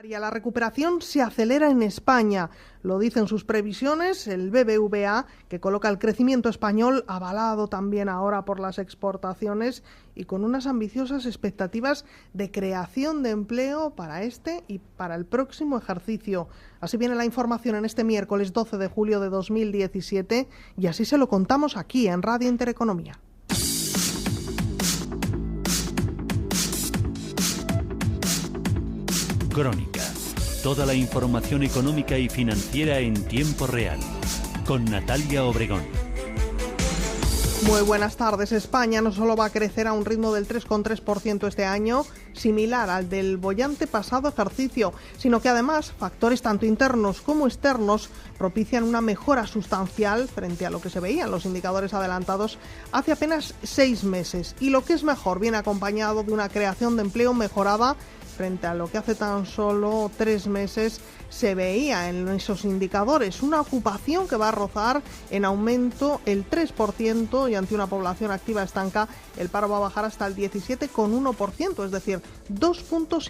La recuperación se acelera en España, lo dicen sus previsiones el BBVA, que coloca el crecimiento español avalado también ahora por las exportaciones y con unas ambiciosas expectativas de creación de empleo para este y para el próximo ejercicio. Así viene la información en este miércoles 12 de julio de 2017 y así se lo contamos aquí en Radio Intereconomía. Crónica. Toda la información económica y financiera en tiempo real. Con Natalia Obregón. Muy buenas tardes. España no solo va a crecer a un ritmo del 3,3% este año, similar al del boyante pasado ejercicio, sino que además factores tanto internos como externos propician una mejora sustancial frente a lo que se veían los indicadores adelantados hace apenas 6 meses. Y lo que es mejor, viene acompañado de una creación de empleo mejorada frente a lo que hace tan solo 3 meses se veía en esos indicadores. Una ocupación que va a rozar en aumento el 3% y ante una población activa estanca, el paro va a bajar hasta el 17,1%, es decir, 2,5 puntos.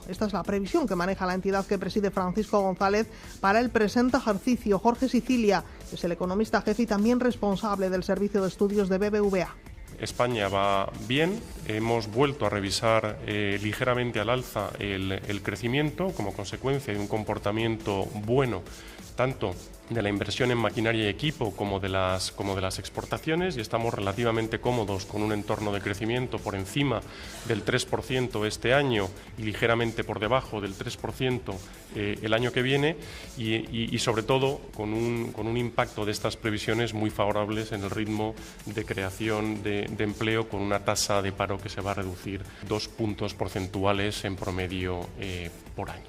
Esta es la previsión que maneja la entidad que preside Francisco González para el presente ejercicio. Jorge Sicilia es el economista jefe y también responsable del Servicio de Estudios de BBVA. España va bien, hemos vuelto a revisar ligeramente al alza el crecimiento como consecuencia de un comportamiento bueno tanto de la inversión en maquinaria y equipo como de las exportaciones, y estamos relativamente cómodos con un entorno de crecimiento por encima del 3% este año y ligeramente por debajo del 3% el año que viene y sobre todo con un impacto de estas previsiones muy favorables en el ritmo de creación de empleo, con una tasa de paro que se va a reducir 2 puntos porcentuales en promedio por año.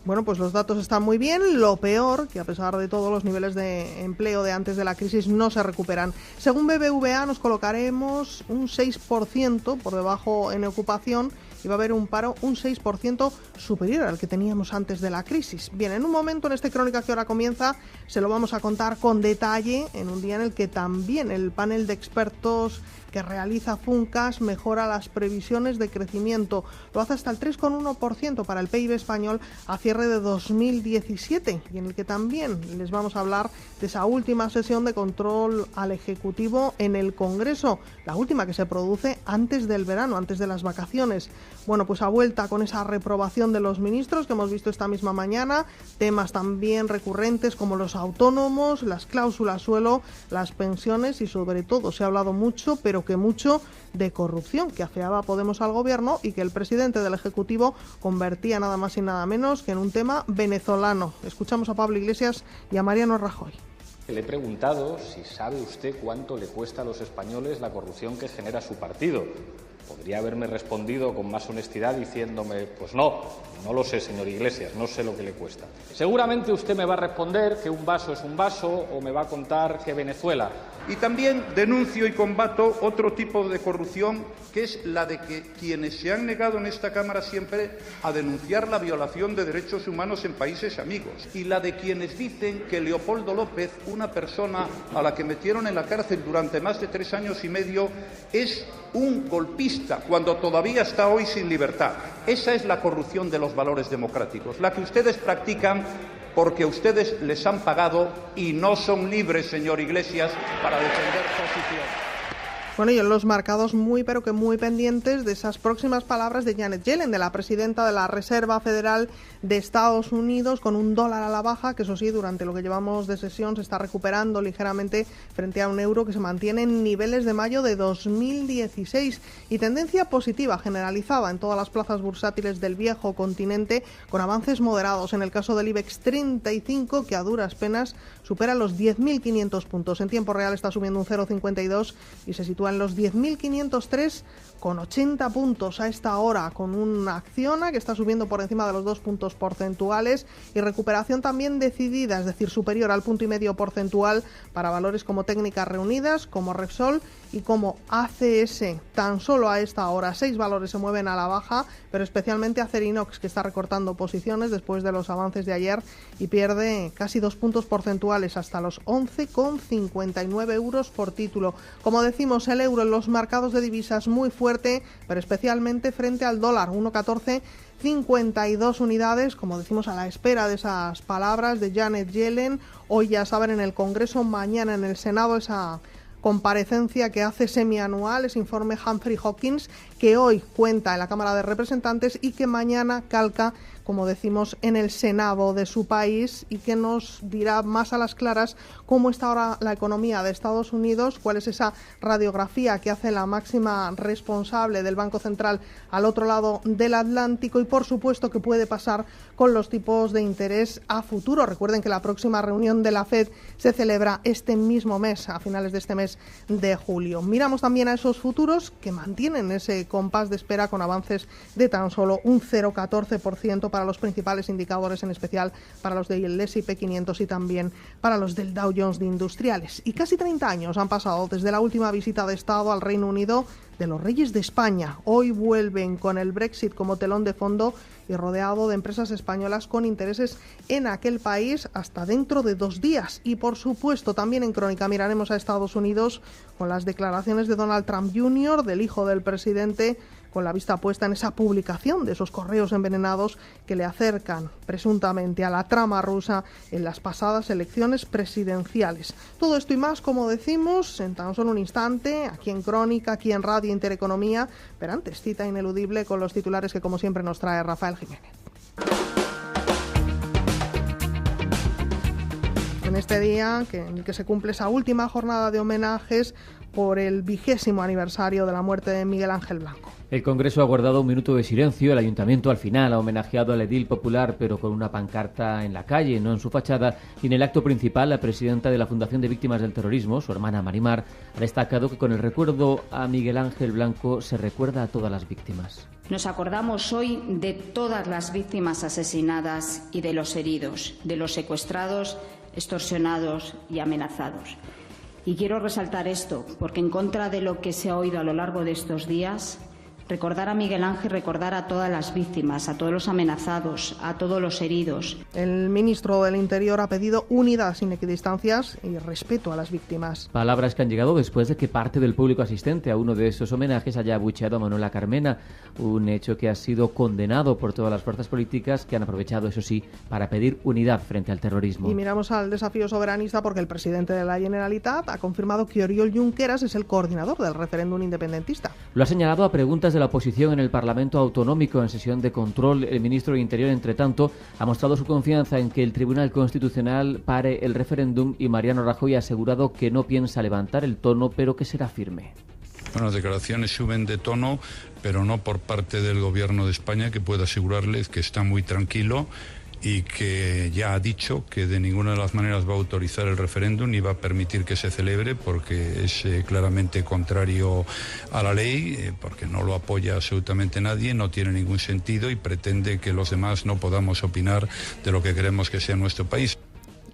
Bueno, pues los datos están muy bien. Lo peor, que a pesar de todos los niveles de empleo de antes de la crisis no se recuperan. Según BBVA nos colocaremos un 6% por debajo en ocupación y va a haber un paro un 6% superior al que teníamos antes de la crisis. Bien, en un momento en este Crónica que ahora comienza se lo vamos a contar con detalle en un día en el que también el panel de expertos que realiza Funcas mejora las previsiones de crecimiento. Lo hace hasta el 3,1% para el PIB español a cierre de 2017 y en el que también les vamos a hablar de esa última sesión de control al Ejecutivo en el Congreso, la última que se produce antes del verano, antes de las vacaciones. Bueno, pues a vuelta con esa reprobación de los ministros que hemos visto esta misma mañana, temas también recurrentes como los autónomos, las cláusulas suelo, las pensiones y sobre todo se ha hablado mucho, pero que mucho, de corrupción que afeaba Podemos al gobierno y que el presidente del Ejecutivo convertía nada más y nada menos que en un tema venezolano. Escuchamos a Pablo Iglesias y a Mariano Rajoy. Le he preguntado si sabe usted cuánto le cuesta a los españoles la corrupción que genera su partido. Podría haberme respondido con más honestidad diciéndome, pues no lo sé, señor Iglesias, no sé lo que le cuesta. Seguramente usted me va a responder que un vaso es un vaso o me va a contar que Venezuela. Y también denuncio y combato otro tipo de corrupción, que es la de que quienes se han negado en esta Cámara siempre a denunciar la violación de derechos humanos en países amigos, y la de quienes dicen que Leopoldo López, una persona a la que metieron en la cárcel durante más de 3 años y medio, es un golpista cuando todavía está hoy sin libertad. Esa es la corrupción de los valores democráticos, la que ustedes practican porque ustedes les han pagado y no son libres, señor Iglesias, para defender posiciones. Bueno, y en los mercados muy pero que muy pendientes de esas próximas palabras de Janet Yellen, de la presidenta de la Reserva Federal de Estados Unidos, con un dólar a la baja, que eso sí, durante lo que llevamos de sesión se está recuperando ligeramente frente a un euro que se mantiene en niveles de mayo de 2016 y tendencia positiva generalizada en todas las plazas bursátiles del viejo continente, con avances moderados en el caso del IBEX 35, que a duras penas supera los 10.500 puntos. En tiempo real está subiendo un 0,52 y se sitúa en los 10.503 con 80 puntos a esta hora, con una Acciona que está subiendo por encima de los 2 puntos porcentuales y recuperación también decidida, es decir, superior al 1,5 porcentual para valores como Técnicas Reunidas, como Repsol y como ACS. Tan solo a esta hora 6 valores se mueven a la baja, pero especialmente Acerinox, que está recortando posiciones después de los avances de ayer y pierde casi 2 puntos porcentuales hasta los 11,59 euros por título. Como decimos, el del euro en los mercados de divisas muy fuerte, pero especialmente frente al dólar, 1,1452 unidades, como decimos, a la espera de esas palabras de Janet Yellen. Hoy, ya saben, en el Congreso, mañana en el Senado, esa comparecencia que hace semianual, ese informe Humphrey Hawkins, que hoy cuenta en la Cámara de Representantes y que mañana calca, como decimos, en el Senado de su país, y que nos dirá más a las claras cómo está ahora la economía de Estados Unidos, cuál es esa radiografía que hace la máxima responsable del Banco Central al otro lado del Atlántico, y por supuesto qué puede pasar con los tipos de interés a futuro. Recuerden que la próxima reunión de la FED se celebra este mismo mes, a finales de este mes de julio. Miramos también a esos futuros que mantienen ese compás de espera con avances de tan solo un 0,14% para los principales indicadores, en especial para los del S&P 500 y también para los del Dow Jones de Industriales. Y casi 30 años han pasado desde la última visita de Estado al Reino Unido de los Reyes de España. Hoy vuelven con el Brexit como telón de fondo y rodeado de empresas españolas con intereses en aquel país hasta dentro de 2 días. Y por supuesto también en Crónica miraremos a Estados Unidos con las declaraciones de Donald Trump Jr., del hijo del presidente, con la vista puesta en esa publicación de esos correos envenenados que le acercan presuntamente a la trama rusa en las pasadas elecciones presidenciales. Todo esto y más, como decimos, en tan solo un instante, aquí en Crónica, aquí en Radio Intereconomía, pero antes cita ineludible con los titulares que como siempre nos trae Rafael Jiménez. En este día en el que se cumple esa última jornada de homenajes por el 20º aniversario de la muerte de Miguel Ángel Blanco. El Congreso ha guardado un minuto de silencio. El Ayuntamiento al final ha homenajeado al edil popular, pero con una pancarta en la calle, no en su fachada. Y en el acto principal, la presidenta de la Fundación de Víctimas del Terrorismo, su hermana Marimar, ha destacado que con el recuerdo a Miguel Ángel Blanco se recuerda a todas las víctimas. Nos acordamos hoy de todas las víctimas asesinadas y de los heridos, de los secuestrados, extorsionados y amenazados. Y quiero resaltar esto, porque en contra de lo que se ha oído a lo largo de estos días, recordar a Miguel Ángel, recordar a todas las víctimas, a todos los amenazados, a todos los heridos. El ministro del Interior ha pedido unidad sin equidistancias y respeto a las víctimas. Palabras que han llegado después de que parte del público asistente a uno de esos homenajes haya abucheado a Manuela Carmena, un hecho que ha sido condenado por todas las fuerzas políticas que han aprovechado, eso sí, para pedir unidad frente al terrorismo. Y miramos al desafío soberanista porque el presidente de la Generalitat ha confirmado que Oriol Junqueras es el coordinador del referéndum independentista. Lo ha señalado a preguntas de la oposición en el Parlamento Autonómico en sesión de control. El ministro de Interior, entre tanto, ha mostrado su confianza en que el Tribunal Constitucional pare el referéndum, y Mariano Rajoy ha asegurado que no piensa levantar el tono, pero que será firme. Bueno, las declaraciones suben de tono, pero no por parte del Gobierno de España, que puedo asegurarles que está muy tranquilo y que ya ha dicho que de ninguna de las maneras va a autorizar el referéndum ni va a permitir que se celebre, porque es claramente contrario a la ley, porque no lo apoya absolutamente nadie, no tiene ningún sentido y pretende que los demás no podamos opinar de lo que queremos que sea nuestro país.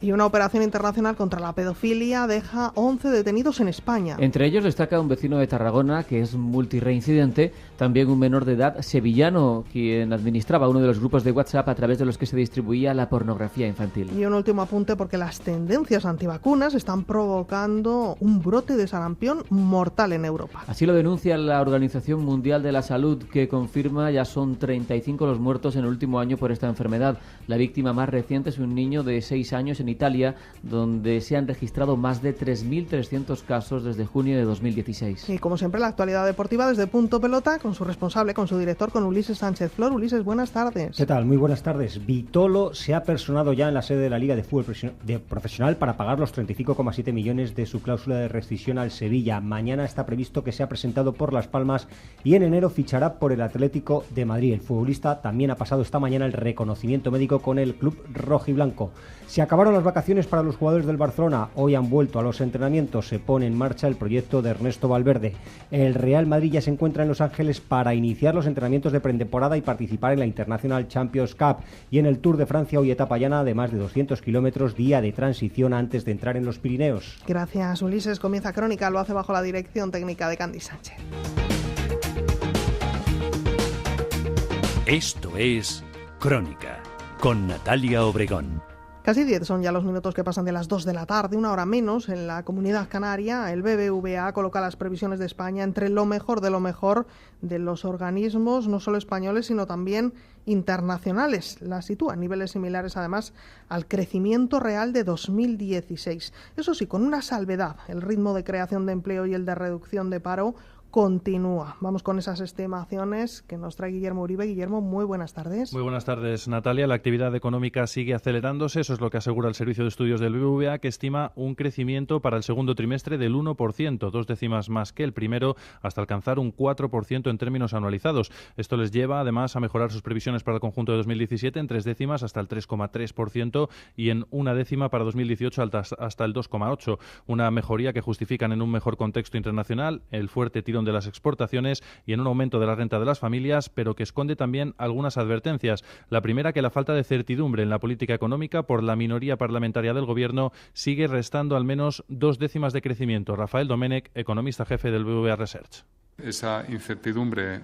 Y una operación internacional contra la pedofilia deja 11 detenidos en España. Entre ellos destaca un vecino de Tarragona que es multireincidente, también un menor de edad sevillano, quien administraba uno de los grupos de WhatsApp a través de los que se distribuía la pornografía infantil. Y un último apunte, porque las tendencias antivacunas están provocando un brote de sarampión mortal en Europa. Así lo denuncia la Organización Mundial de la Salud, que confirma ya son 35 los muertos en el último año por esta enfermedad. La víctima más reciente es un niño de 6 años en Italia, donde se han registrado más de 3.300 casos desde junio de 2016. Y como siempre, la actualidad deportiva desde Punto Pelota, con su responsable, con su director, con Ulises Sánchez Flor. Ulises, buenas tardes. ¿Qué tal? Muy buenas tardes. Vitolo se ha personado ya en la sede de la Liga de Fútbol Profesional para pagar los 35,7 millones de su cláusula de rescisión al Sevilla. Mañana está previsto que sea presentado por Las Palmas y en enero fichará por el Atlético de Madrid. El futbolista también ha pasado esta mañana el reconocimiento médico con el club rojiblanco. Se acabaron las vacaciones para los jugadores del Barcelona. Hoy han vuelto a los entrenamientos. Se pone en marcha el proyecto de Ernesto Valverde. El Real Madrid ya se encuentra en Los Ángeles para iniciar los entrenamientos de pretemporada y participar en la International Champions Cup. Y en el Tour de Francia, hoy etapa llana de más de 200 kilómetros, día de transición antes de entrar en los Pirineos. Gracias, Ulises. Comienza Crónica, lo hace bajo la dirección técnica de Candy Sánchez. Esto es Crónica, con Natalia Obregón. Casi 10 son ya los minutos que pasan de las 2 de la tarde, una hora menos en la Comunidad Canaria. El BBVA coloca las previsiones de España entre lo mejor de los organismos, no solo españoles, sino también internacionales. La sitúa a niveles similares, además, al crecimiento real de 2016. Eso sí, con una salvedad: el ritmo de creación de empleo y el de reducción de paro continúa. Vamos con esas estimaciones que nos trae Guillermo Uribe. Guillermo, muy buenas tardes. Muy buenas tardes, Natalia. La actividad económica sigue acelerándose. Eso es lo que asegura el Servicio de Estudios del BBVA, que estima un crecimiento para el segundo trimestre del 1%, 2 décimas más que el primero, hasta alcanzar un 4% en términos anualizados. Esto les lleva, además, a mejorar sus previsiones para el conjunto de 2017 en 3 décimas hasta el 3,3% y en 1 décima para 2018 hasta el 2,8%. Una mejoría que justifican en un mejor contexto internacional, el fuerte tirón de las exportaciones y en un aumento de la renta de las familias, pero que esconde también algunas advertencias. La primera, que la falta de certidumbre en la política económica por la minoría parlamentaria del Gobierno sigue restando al menos 2 décimas de crecimiento. Rafael Domènech, economista jefe del BBVA Research. Esa incertidumbre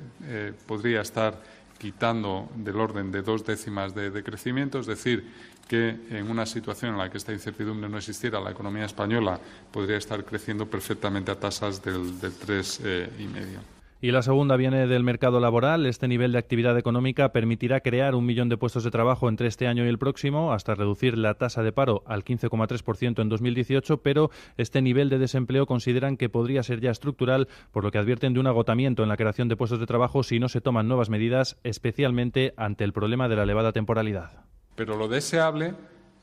podría estar quitando del orden de 2 décimas de crecimiento, es decir, que en una situación en la que esta incertidumbre no existiera, la economía española podría estar creciendo perfectamente a tasas del 3,5%. Y la segunda viene del mercado laboral. Este nivel de actividad económica permitirá crear 1 millón de puestos de trabajo entre este año y el próximo, hasta reducir la tasa de paro al 15,3% en 2018, pero este nivel de desempleo consideran que podría ser ya estructural, por lo que advierten de un agotamiento en la creación de puestos de trabajo si no se toman nuevas medidas, especialmente ante el problema de la elevada temporalidad. Pero lo deseable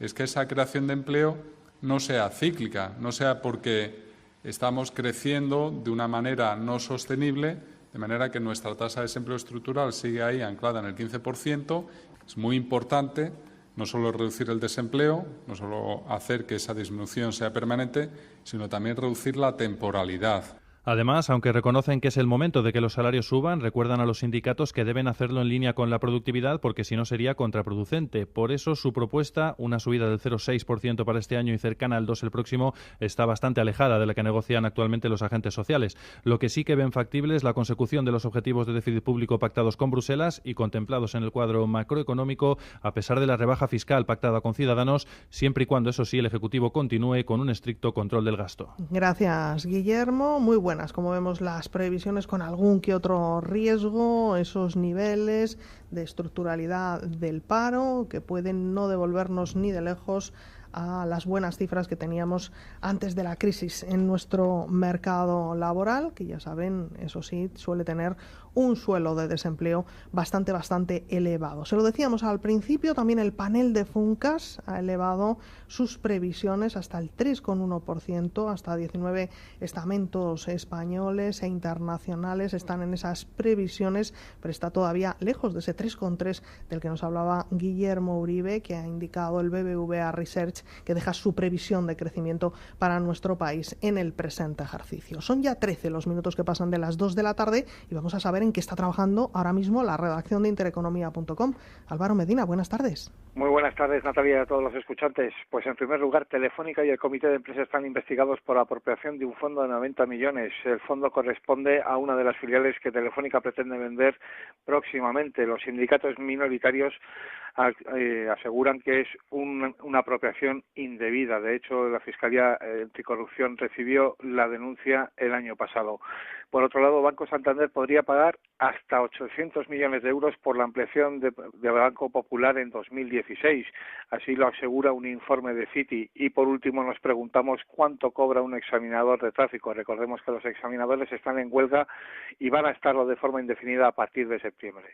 es que esa creación de empleo no sea cíclica, no sea porque estamos creciendo de una manera no sostenible, de manera que nuestra tasa de desempleo estructural sigue ahí anclada en el 15%. Es muy importante no solo reducir el desempleo, no solo hacer que esa disminución sea permanente, sino también reducir la temporalidad. Además, aunque reconocen que es el momento de que los salarios suban, recuerdan a los sindicatos que deben hacerlo en línea con la productividad, porque si no sería contraproducente. Por eso su propuesta, una subida del 0,6% para este año y cercana al 2% el próximo, está bastante alejada de la que negocian actualmente los agentes sociales. Lo que sí que ven factible es la consecución de los objetivos de déficit público pactados con Bruselas y contemplados en el cuadro macroeconómico, a pesar de la rebaja fiscal pactada con Ciudadanos, siempre y cuando, eso sí, el Ejecutivo continúe con un estricto control del gasto. Gracias, Guillermo. Muy buenas, como vemos, las previsiones con algún que otro riesgo, esos niveles de estructuralidad del paro que pueden no devolvernos ni de lejos a las buenas cifras que teníamos antes de la crisis en nuestro mercado laboral, que ya saben, eso sí, suele tener un suelo de desempleo bastante elevado. Se lo decíamos al principio, también el panel de Funcas ha elevado sus previsiones hasta el 3,1%, hasta 19 estamentos españoles e internacionales están en esas previsiones, pero está todavía lejos de ese 3,3% del que nos hablaba Guillermo Uribe, que ha indicado el BBVA Research, que deja su previsión de crecimiento para nuestro país en el presente ejercicio. Son ya 13 los minutos que pasan de las 2 de la tarde y vamos a saber en qué está trabajando ahora mismo la redacción de intereconomía.com. Álvaro Medina, buenas tardes. Muy buenas tardes, Natalia, y a todos los escuchantes. Pues en primer lugar, Telefónica y el Comité de Empresa están investigados por la apropiación de un fondo de 90 millones. El fondo corresponde a una de las filiales que Telefónica pretende vender próximamente. Los sindicatos minoritarios aseguran que es una apropiación indebida. De hecho, la Fiscalía Anticorrupción recibió la denuncia el año pasado. Por otro lado, Banco Santander podría pagar hasta 800 millones de euros por la ampliación de Banco Popular en 2016. Así lo asegura un informe de Citi. Y por último nos preguntamos cuánto cobra un examinador de tráfico. Recordemos que los examinadores están en huelga y van a estarlo de forma indefinida a partir de septiembre.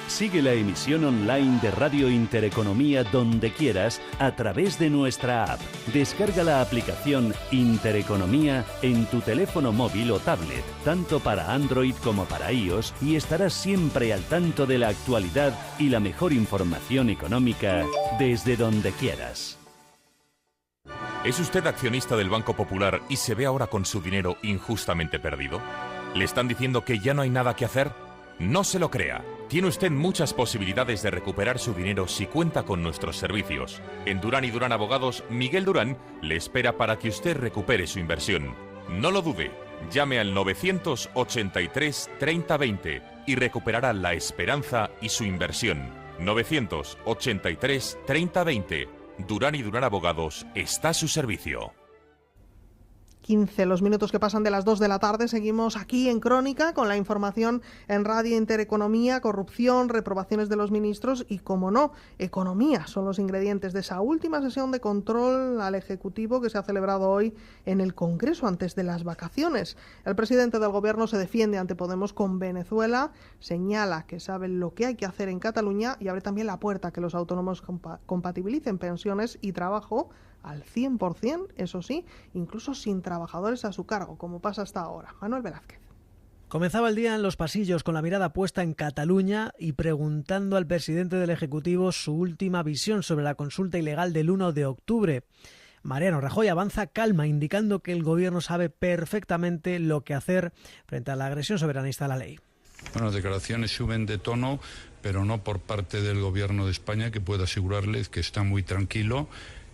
Sigue la emisión online de Radio Intereconomía donde quieras a través de nuestra app. Descarga la aplicación Intereconomía en tu teléfono móvil o tablet, tanto para Android como para iOS, y estarás siempre al tanto de la actualidad y la mejor información económica desde donde quieras. ¿Es usted accionista del Banco Popular y se ve ahora con su dinero injustamente perdido? ¿Le están diciendo que ya no hay nada que hacer? No se lo crea. Tiene usted muchas posibilidades de recuperar su dinero si cuenta con nuestros servicios. En Durán y Durán Abogados, Miguel Durán le espera para que usted recupere su inversión. No lo dude. Llame al 983 30 20 y recuperará la esperanza y su inversión. 983 30 20. Durán y Durán Abogados está a su servicio. 15 los minutos que pasan de las 2 de la tarde. Seguimos aquí en Crónica con la información en Radio Intereconomía. Corrupción, reprobaciones de los ministros y, como no, economía son los ingredientes de esa última sesión de control al Ejecutivo que se ha celebrado hoy en el Congreso antes de las vacaciones. El presidente del Gobierno se defiende ante Podemos con Venezuela, señala que saben lo que hay que hacer en Cataluña y abre también la puerta a que los autónomos compatibilicen pensiones y trabajo al 100%, eso sí, incluso sin trabajadores a su cargo, como pasa hasta ahora. Manuel Velázquez. Comenzaba el día en los pasillos con la mirada puesta en Cataluña y preguntando al presidente del Ejecutivo su última visión sobre la consulta ilegal del 1 de octubre. Mariano Rajoy avanza calma, indicando que el Gobierno sabe perfectamente lo que hacer frente a la agresión soberanista a la ley. Bueno, declaraciones suben de tono, pero no por parte del Gobierno de España, que puedo asegurarles que está muy tranquilo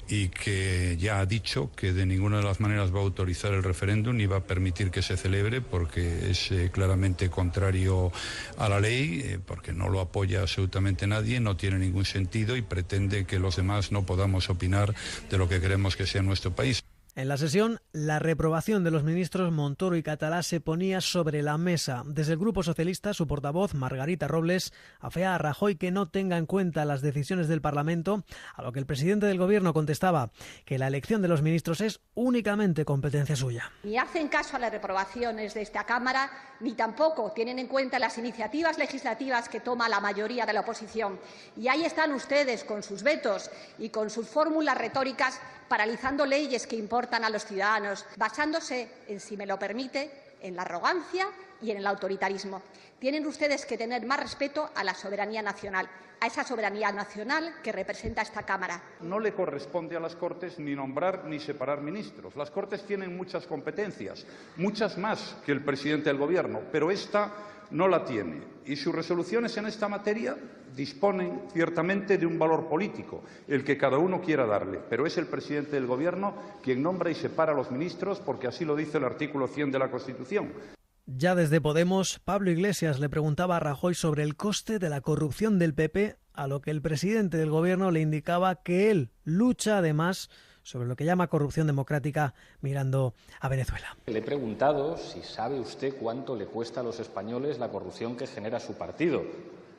y que ya ha dicho que de ninguna de las maneras va a autorizar el referéndum ni va a permitir que se celebre, porque es claramente contrario a la ley, porque no lo apoya absolutamente nadie, no tiene ningún sentido y pretende que los demás no podamos opinar de lo que queremos que sea nuestro país. En la sesión, la reprobación de los ministros Montoro y Catalá se ponía sobre la mesa. Desde el Grupo Socialista, su portavoz, Margarita Robles, afea a Rajoy que no tenga en cuenta las decisiones del Parlamento, a lo que el presidente del Gobierno contestaba que la elección de los ministros es únicamente competencia suya. Ni hacen caso a las reprobaciones de esta Cámara, ni tampoco tienen en cuenta las iniciativas legislativas que toma la mayoría de la oposición. Y ahí están ustedes con sus vetos y con sus fórmulas retóricas, paralizando leyes que importan a los ciudadanos, basándose, si me lo permite, en la arrogancia y en el autoritarismo. Tienen ustedes que tener más respeto a la soberanía nacional, a esa soberanía nacional que representa esta Cámara. No le corresponde a las Cortes ni nombrar ni separar ministros. Las Cortes tienen muchas competencias, muchas más que el presidente del Gobierno, pero esta no la tiene. Y sus resoluciones en esta materia disponen ciertamente de un valor político, el que cada uno quiera darle, pero es el presidente del Gobierno quien nombra y separa a los ministros, porque así lo dice el artículo 100 de la Constitución. Ya desde Podemos, Pablo Iglesias le preguntaba a Rajoy sobre el coste de la corrupción del PP, a lo que el presidente del Gobierno le indicaba que él lucha además sobre lo que llama corrupción democrática, mirando a Venezuela. Le he preguntado si sabe usted cuánto le cuesta a los españoles la corrupción que genera su partido.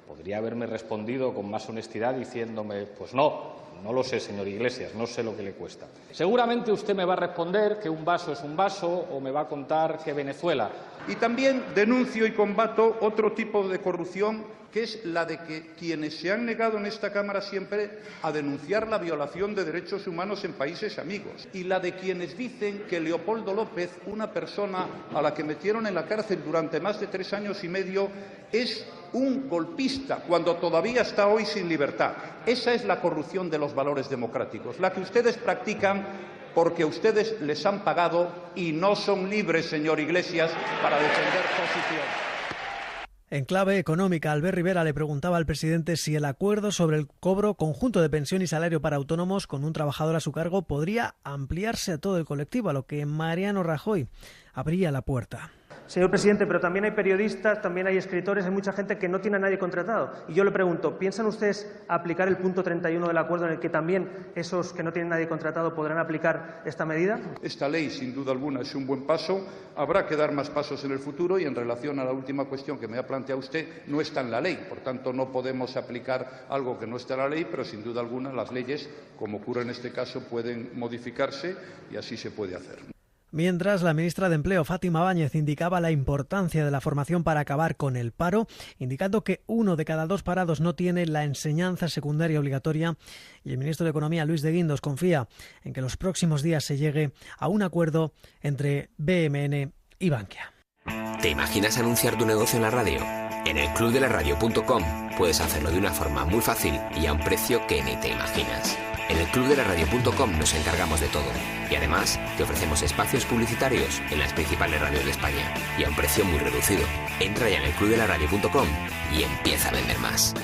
Podría haberme respondido con más honestidad diciéndome, pues no lo sé, señor Iglesias, no sé lo que le cuesta. Seguramente usted me va a responder que un vaso es un vaso o me va a contar que Venezuela. Y también denuncio y combato otro tipo de corrupción, que es la de que quienes se han negado en esta Cámara siempre a denunciar la violación de derechos humanos en países amigos, y la de quienes dicen que Leopoldo López, una persona a la que metieron en la cárcel durante más de 3 años y medio, es un golpista cuando todavía está hoy sin libertad. Esa es la corrupción de los valores democráticos, la que ustedes practican porque ustedes les han pagado y no son libres, señor Iglesias, para defender posiciones. En clave económica, Albert Rivera le preguntaba al presidente si el acuerdo sobre el cobro conjunto de pensión y salario para autónomos con un trabajador a su cargo podría ampliarse a todo el colectivo, a lo que Mariano Rajoy abría la puerta. Señor presidente, pero también hay periodistas, también hay escritores, hay mucha gente que no tiene a nadie contratado. Y yo le pregunto, ¿piensan ustedes aplicar el punto 31 del acuerdo en el que también esos que no tienen a nadie contratado podrán aplicar esta medida? Esta ley, sin duda alguna, es un buen paso. Habrá que dar más pasos en el futuro y en relación a la última cuestión que me ha planteado usted, no está en la ley. Por tanto, no podemos aplicar algo que no está en la ley, pero sin duda alguna las leyes, como ocurre en este caso, pueden modificarse y así se puede hacer. Mientras, la ministra de Empleo, Fátima Báñez, indicaba la importancia de la formación para acabar con el paro, indicando que 1 de cada 2 parados no tiene la enseñanza secundaria obligatoria, y el ministro de Economía, Luis de Guindos, confía en que los próximos días se llegue a un acuerdo entre BMN y Bankia. ¿Te imaginas anunciar tu negocio en la radio? En el clubdelaradio.com puedes hacerlo de una forma muy fácil y a un precio que ni te imaginas. En el clubdelaradio.com nos encargamos de todo y además te ofrecemos espacios publicitarios en las principales radios de España y a un precio muy reducido. Entra ya en el clubdelaradio.com y empieza a vender más.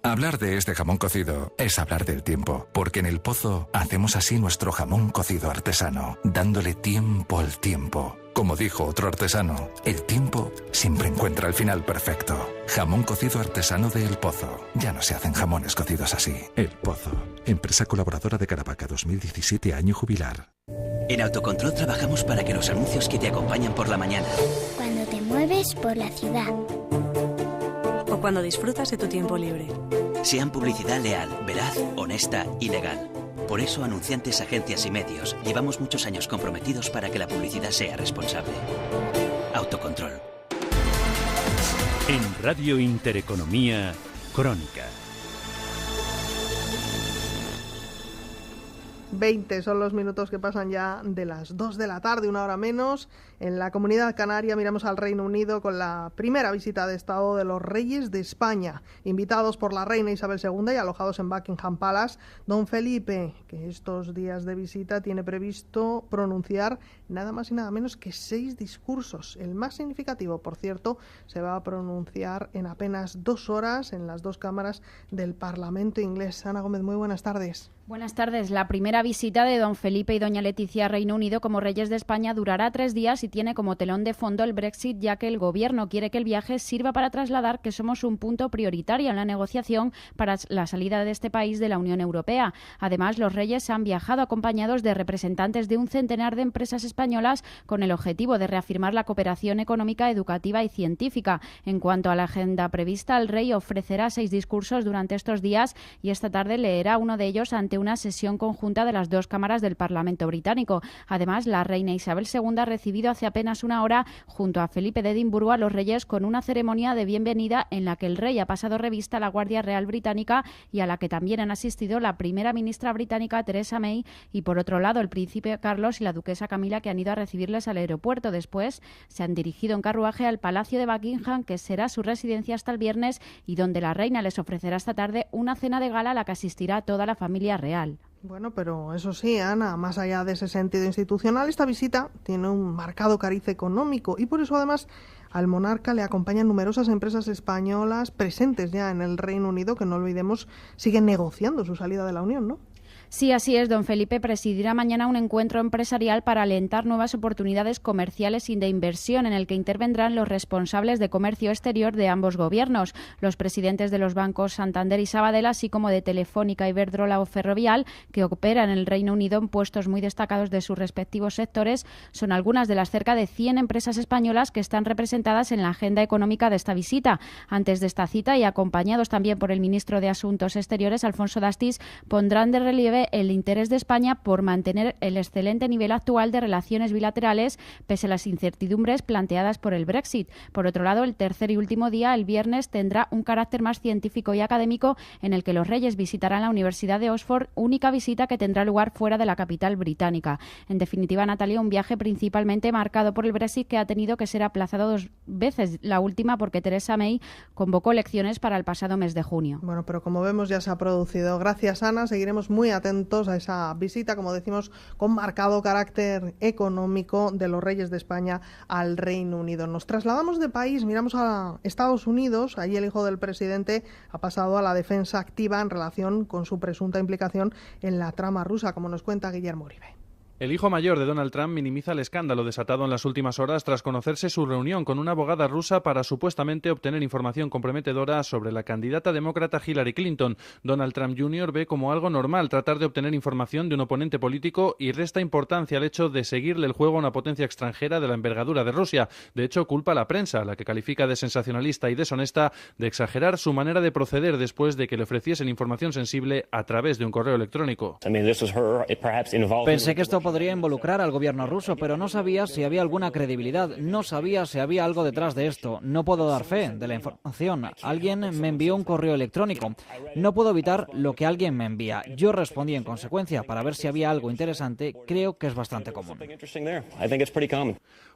Hablar de este jamón cocido es hablar del tiempo, porque en El Pozo hacemos así nuestro jamón cocido artesano, dándole tiempo al tiempo. Como dijo otro artesano, el tiempo siempre encuentra el final perfecto. Jamón cocido artesano de El Pozo. Ya no se hacen jamones cocidos así. El Pozo, empresa colaboradora de Caravaca 2017, año jubilar. En Autocontrol trabajamos para que los anuncios que te acompañan por la mañana, cuando te mueves por la ciudad, o cuando disfrutas de tu tiempo libre, sean publicidad leal, veraz, honesta y legal. Por eso, anunciantes, agencias y medios, llevamos muchos años comprometidos para que la publicidad sea responsable. Autocontrol. En Radio Intereconomía, Crónica. 20 son los minutos que pasan ya de las 2 de la tarde, una hora menos. En la Comunidad Canaria miramos al Reino Unido con la primera visita de Estado de los Reyes de España, invitados por la reina Isabel II y alojados en Buckingham Palace. Don Felipe, que estos días de visita tiene previsto pronunciar nada más y nada menos que 6 discursos. El más significativo, por cierto, se va a pronunciar en apenas 2 horas en las 2 cámaras del Parlamento inglés. Ana Gómez, muy buenas tardes. Buenas tardes. La primera visita de don Felipe y doña Leticia a Reino Unido como Reyes de España durará 3 días y tiene como telón de fondo el Brexit, ya que el Gobierno quiere que el viaje sirva para trasladar que somos un punto prioritario en la negociación para la salida de este país de la Unión Europea. Además, los Reyes han viajado acompañados de representantes de un centenar de empresas españolas con el objetivo de reafirmar la cooperación económica, educativa y científica. En cuanto a la agenda prevista, el Rey ofrecerá 6 discursos durante estos días y esta tarde leerá uno de ellos ante una sesión conjunta de las 2 cámaras del Parlamento británico. Además, la reina Isabel II ha recibido hace apenas una hora junto a Felipe de Edimburgo a los Reyes con una ceremonia de bienvenida en la que el rey ha pasado revista a la Guardia Real británica y a la que también han asistido la primera ministra británica Theresa May y, por otro lado, el príncipe Carlos y la duquesa Camila, que han ido a recibirles al aeropuerto. Después se han dirigido en carruaje al Palacio de Buckingham, que será su residencia hasta el viernes y donde la reina les ofrecerá esta tarde una cena de gala a la que asistirá toda la familia real. Bueno, pero eso sí, Ana, más allá de ese sentido institucional, esta visita tiene un marcado cariz económico y por eso además al monarca le acompañan numerosas empresas españolas presentes ya en el Reino Unido que, no olvidemos, siguen negociando su salida de la Unión, ¿no? Sí, así es. Don Felipe presidirá mañana un encuentro empresarial para alentar nuevas oportunidades comerciales y de inversión en el que intervendrán los responsables de comercio exterior de ambos gobiernos, los presidentes de los bancos Santander y Sabadell, así como de Telefónica, Iberdrola o Ferrovial, que operan en el Reino Unido en puestos muy destacados de sus respectivos sectores. Son algunas de las cerca de 100 empresas españolas que están representadas en la agenda económica de esta visita. Antes de esta cita y acompañados también por el ministro de Asuntos Exteriores, Alfonso Dastis, pondrán de relieve el interés de España por mantener el excelente nivel actual de relaciones bilaterales pese a las incertidumbres planteadas por el Brexit. Por otro lado, el tercer y último día, el viernes, tendrá un carácter más científico y académico en el que los Reyes visitarán la Universidad de Oxford, única visita que tendrá lugar fuera de la capital británica. En definitiva, Natalia, un viaje principalmente marcado por el Brexit que ha tenido que ser aplazado 2 veces, la última porque Theresa May convocó elecciones para el pasado mes de junio. Bueno, pero como vemos ya se ha producido. Gracias, Ana. Seguiremos muy atentos a esa visita, como decimos, con marcado carácter económico de los Reyes de España al Reino Unido. Nos trasladamos de país, miramos a Estados Unidos. Allí el hijo del presidente ha pasado a la defensa activa en relación con su presunta implicación en la trama rusa, como nos cuenta Guillermo Uribe. El hijo mayor de Donald Trump minimiza el escándalo desatado en las últimas horas tras conocerse su reunión con una abogada rusa para supuestamente obtener información comprometedora sobre la candidata demócrata Hillary Clinton. Donald Trump Jr. ve como algo normal tratar de obtener información de un oponente político y resta importancia al hecho de seguirle el juego a una potencia extranjera de la envergadura de Rusia. De hecho, culpa a la prensa, la que califica de sensacionalista y deshonesta, de exagerar su manera de proceder después de que le ofreciesen información sensible a través de un correo electrónico. Pensé que esto podría involucrar al gobierno ruso, pero no sabía si había alguna credibilidad, no sabía si había algo detrás de esto. No puedo dar fe de la información. Alguien me envió un correo electrónico. No puedo evitar lo que alguien me envía. Yo respondí en consecuencia para ver si había algo interesante. Creo que es bastante común.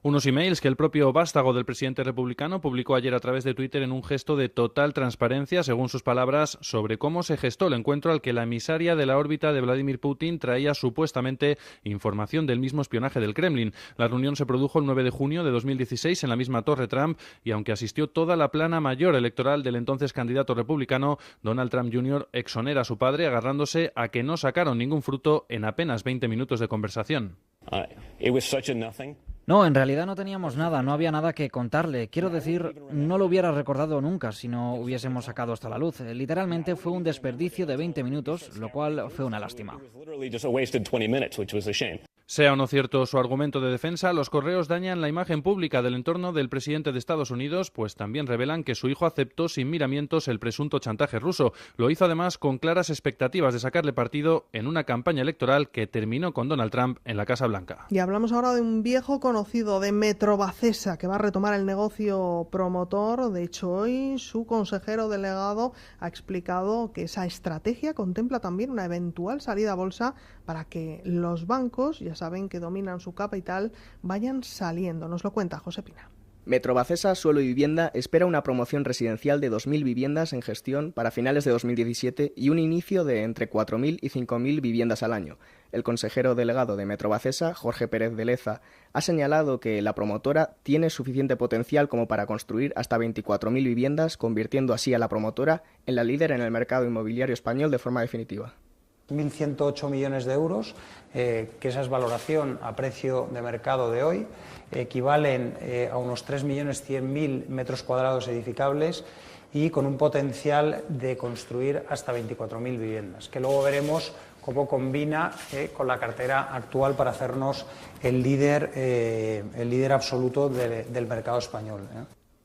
Unos emails que el propio vástago del presidente republicano publicó ayer a través de Twitter en un gesto de total transparencia, según sus palabras, sobre cómo se gestó el encuentro al que la emisaria de la órbita de Vladimir Putin traía supuestamente información información del mismo espionaje del Kremlin. La reunión se produjo el 9 de junio de 2016 en la misma Torre Trump y aunque asistió toda la plana mayor electoral del entonces candidato republicano, Donald Trump Jr. exonera a su padre agarrándose a que no sacaron ningún fruto en apenas 20 minutos de conversación. No, en realidad no teníamos nada, no había nada que contarle. Quiero decir, no lo hubiera recordado nunca si no hubiésemos sacado hasta la luz. Literalmente fue un desperdicio de 20 minutos, lo cual fue una lástima. Sea o no cierto su argumento de defensa, los correos dañan la imagen pública del entorno del presidente de Estados Unidos, pues también revelan que su hijo aceptó sin miramientos el presunto chantaje ruso. Lo hizo además con claras expectativas de sacarle partido en una campaña electoral que terminó con Donald Trump en la Casa Blanca. Y hablamos ahora de un viejo conocido, de Metrovacesa, que va a retomar el negocio promotor. De hecho, hoy su consejero delegado ha explicado que esa estrategia contempla también una eventual salida a bolsa para que los bancos, ya saben que dominan su capital, vayan saliendo. Nos lo cuenta José Pina. Metrovacesa Suelo y Vivienda espera una promoción residencial de 2.000 viviendas en gestión para finales de 2017 y un inicio de entre 4.000 y 5.000 viviendas al año. El consejero delegado de Metrovacesa, Jorge Pérez de Leza, ha señalado que la promotora tiene suficiente potencial como para construir hasta 24.000 viviendas, convirtiendo así a la promotora en la líder en el mercado inmobiliario español de forma definitiva. 1.108 millones de euros, que esa es valoración a precio de mercado de hoy, equivalen a unos 3.100.000 metros cuadrados edificables y con un potencial de construir hasta 24.000 viviendas, que luego veremos cómo combina con la cartera actual para hacernos el líder absoluto del mercado español.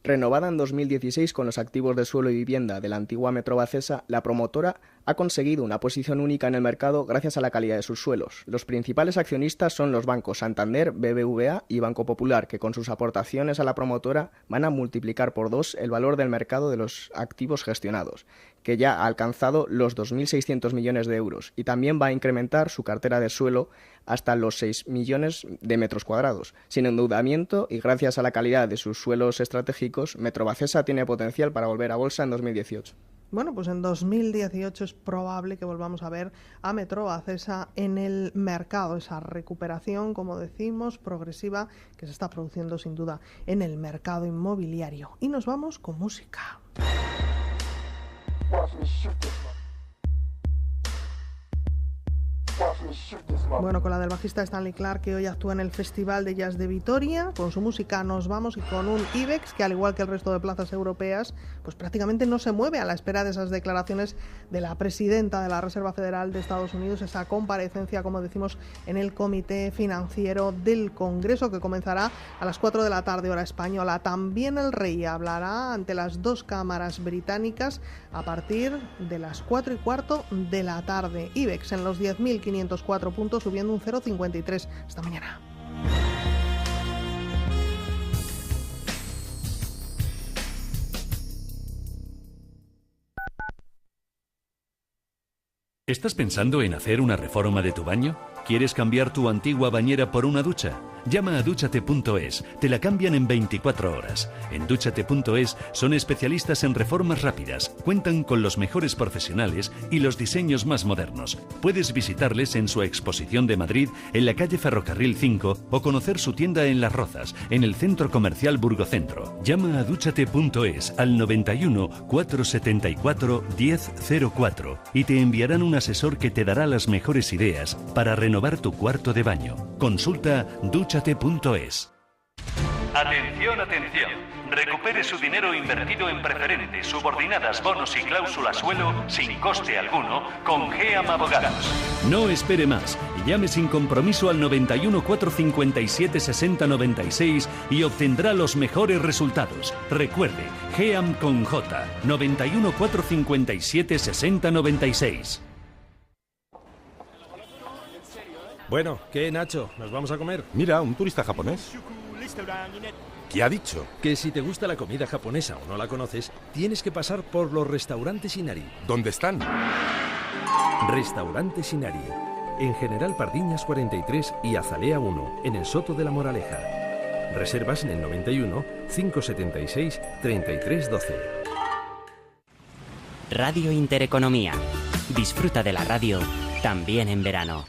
Renovada en 2016 con los activos de suelo y vivienda de la antigua Metrovacesa, la promotora ha conseguido una posición única en el mercado gracias a la calidad de sus suelos. Los principales accionistas son los bancos Santander, BBVA y Banco Popular, que con sus aportaciones a la promotora van a multiplicar por 2 el valor del mercado de los activos gestionados, que ya ha alcanzado los 2.600 millones de euros, y también va a incrementar su cartera de suelo hasta los 6 millones de metros cuadrados. Sin endeudamiento y gracias a la calidad de sus suelos estratégicos, Metrovacesa tiene potencial para volver a bolsa en 2018. Bueno, pues en 2018 es probable que volvamos a ver a Metrovacesa en el mercado, esa recuperación, como decimos, progresiva que se está produciendo sin duda en el mercado inmobiliario. Y nos vamos con música. Bueno, con la del bajista Stanley Clarke, que hoy actúa en el Festival de Jazz de Vitoria. Con su música nos vamos, y con un IBEX que, al igual que el resto de plazas europeas, pues prácticamente no se mueve a la espera de esas declaraciones de la presidenta de la Reserva Federal de Estados Unidos, esa comparecencia, como decimos, en el Comité Financiero del Congreso, que comenzará a las 4 de la tarde, hora española. También el rey hablará ante las dos cámaras británicas a partir de las 4:15 de la tarde. IBEX en los 10.504 puntos, subiendo un 0,53 esta mañana. ¿Estás pensando en hacer una reforma de tu baño? ¿Quieres cambiar tu antigua bañera por una ducha? Llama a Dúchate.es, te la cambian en 24 horas. En Dúchate.es son especialistas en reformas rápidas, cuentan con los mejores profesionales y los diseños más modernos. Puedes visitarles en su exposición de Madrid, en la calle Ferrocarril 5, o conocer su tienda en Las Rozas, en el Centro Comercial Burgocentro. Llama a Dúchate.es al 91 474 1004 y te enviarán un asesor que te dará las mejores ideas para renovar tu cuarto de baño. Consulta Dúchate.es. Atención, atención. Recupere su dinero invertido en preferentes, subordinadas, bonos y cláusulas suelo sin coste alguno con GEAM Abogados. No espere más. Llame sin compromiso al 91 457 60 96 y obtendrá los mejores resultados. Recuerde, GEAM con J, 91 457 60 96. Bueno, ¿qué, Nacho? ¿Nos vamos a comer? Mira, un turista japonés. ¿Qué ha dicho? Que si te gusta la comida japonesa o no la conoces, tienes que pasar por los restaurantes Inari. ¿Dónde están? Restaurantes Inari. En General Pardiñas 43 y Azalea 1, en el Soto de la Moraleja. Reservas en el 91 576 3312. Radio Intereconomía. Disfruta de la radio también en verano.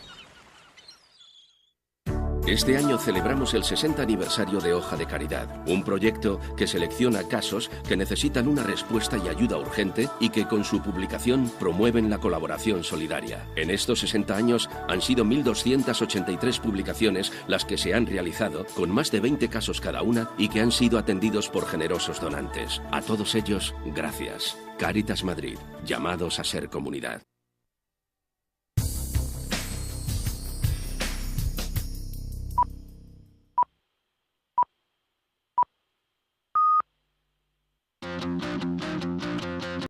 Este año celebramos el 60 aniversario de Hoja de Caridad, un proyecto que selecciona casos que necesitan una respuesta y ayuda urgente y que con su publicación promueven la colaboración solidaria. En estos 60 años han sido 1.283 publicaciones las que se han realizado, con más de 20 casos cada una y que han sido atendidos por generosos donantes. A todos ellos, gracias. Cáritas Madrid, llamados a ser comunidad.